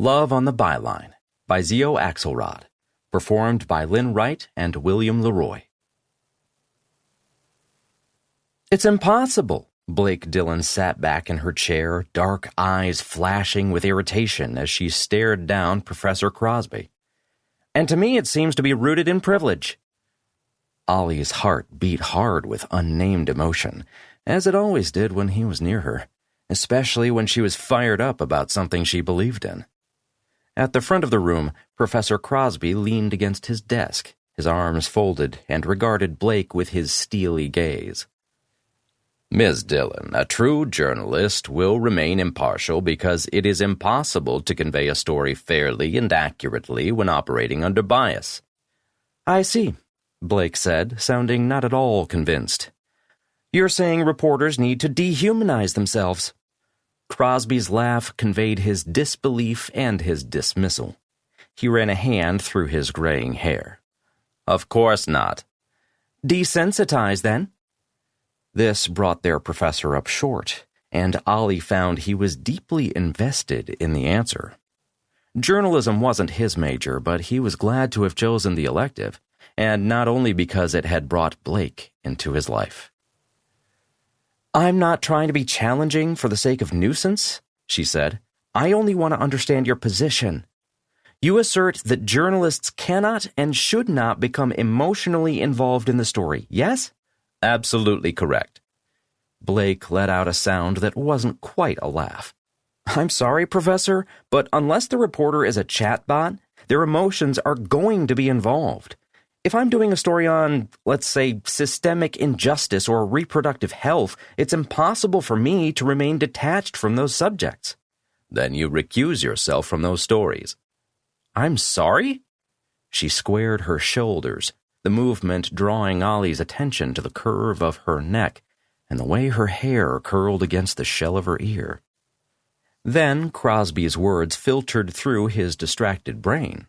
Love on the Byline by Xio Axelrod, performed by Lynn Wright and William Leroy. It's impossible. Blake Dillon sat back in her chair, dark eyes flashing with irritation as she stared down Professor Crosby. And to me it seems to be rooted in privilege. Ollie's heart beat hard with unnamed emotion, as it always did when he was near her, especially when she was fired up about something she believed in. At the front of the room, Professor Crosby leaned against his desk, his arms folded, and regarded Blake with his steely gaze. Ms. Dillon, a true journalist will remain impartial because it is impossible to convey a story fairly and accurately when operating under bias. I see, Blake said, sounding not at all convinced. You're saying reporters need to dehumanize themselves. Crosby's laugh conveyed his disbelief and his dismissal. He ran a hand through his graying hair. Of course not. Desensitize, then? This brought their professor up short, and Ollie found he was deeply invested in the answer. Journalism wasn't his major, but he was glad to have chosen the elective, and not only because it had brought Blake into his life. I'm not trying to be challenging for the sake of nuisance, she said. I only want to understand your position. You assert that journalists cannot and should not become emotionally involved in the story, yes? Absolutely correct. Blake let out a sound that wasn't quite a laugh. I'm sorry, Professor, but unless the reporter is a chatbot, their emotions are going to be involved. If I'm doing a story on, let's say, systemic injustice or reproductive health, it's impossible for me to remain detached from those subjects. Then you recuse yourself from those stories. I'm sorry? She squared her shoulders, the movement drawing Ollie's attention to the curve of her neck and the way her hair curled against the shell of her ear. Then Crosby's words filtered through his distracted brain.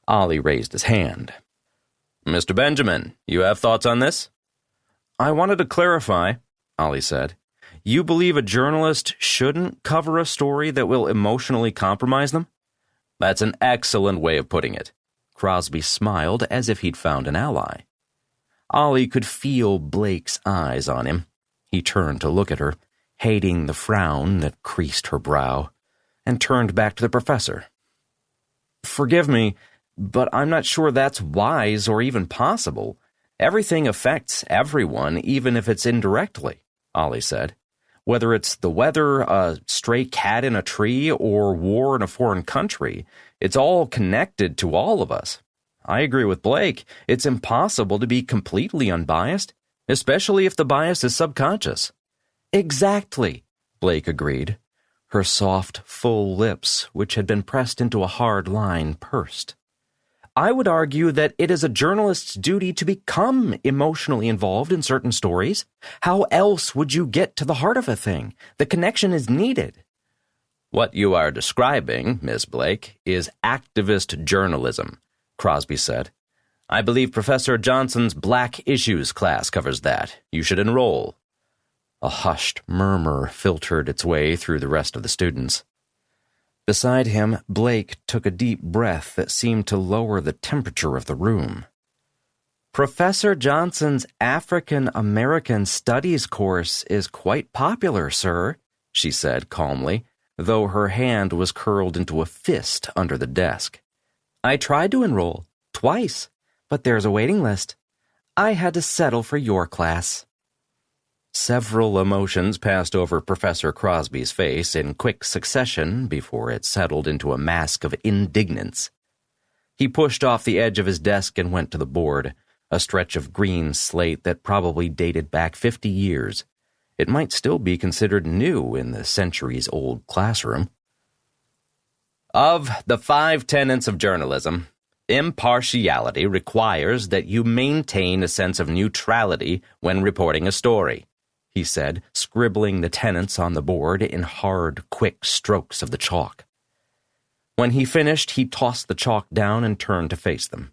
Ollie raised his hand. Mr. Benjamin, you have thoughts on this? I wanted to clarify, Ollie said. You believe a journalist shouldn't cover a story that will emotionally compromise them? That's an excellent way of putting it. Crosby smiled as if he'd found an ally. Ollie could feel Blake's eyes on him. He turned to look at her, hating the frown that creased her brow, and turned back to the professor. Forgive me, but I'm not sure that's wise or even possible. Everything affects everyone, even if it's indirectly, Ollie said. Whether it's the weather, a stray cat in a tree, or war in a foreign country, it's all connected to all of us. I agree with Blake. It's impossible to be completely unbiased, especially if the bias is subconscious. Exactly, Blake agreed. Her soft, full lips, which had been pressed into a hard line, pursed. I would argue that it is a journalist's duty to become emotionally involved in certain stories. How else would you get to the heart of a thing? The connection is needed. What you are describing, Miss Blake, is activist journalism, Crosby said. I believe Professor Johnson's Black Issues class covers that. You should enroll. A hushed murmur filtered its way through the rest of the students. Beside him, Blake took a deep breath that seemed to lower the temperature of the room. Professor Johnson's African American Studies course is quite popular, sir, she said calmly, though her hand was curled into a fist under the desk. I tried to enroll, twice, but there's a waiting list. I had to settle for your class. Several emotions passed over Professor Crosby's face in quick succession before it settled into a mask of indignance. He pushed off the edge of his desk and went to the board, a stretch of green slate that probably dated back 50 years. It might still be considered new in the centuries-old classroom. Of the 5 tenets of journalism, impartiality requires that you maintain a sense of neutrality when reporting a story, he said, scribbling the tenets on the board in hard, quick strokes of the chalk. When he finished, he tossed the chalk down and turned to face them.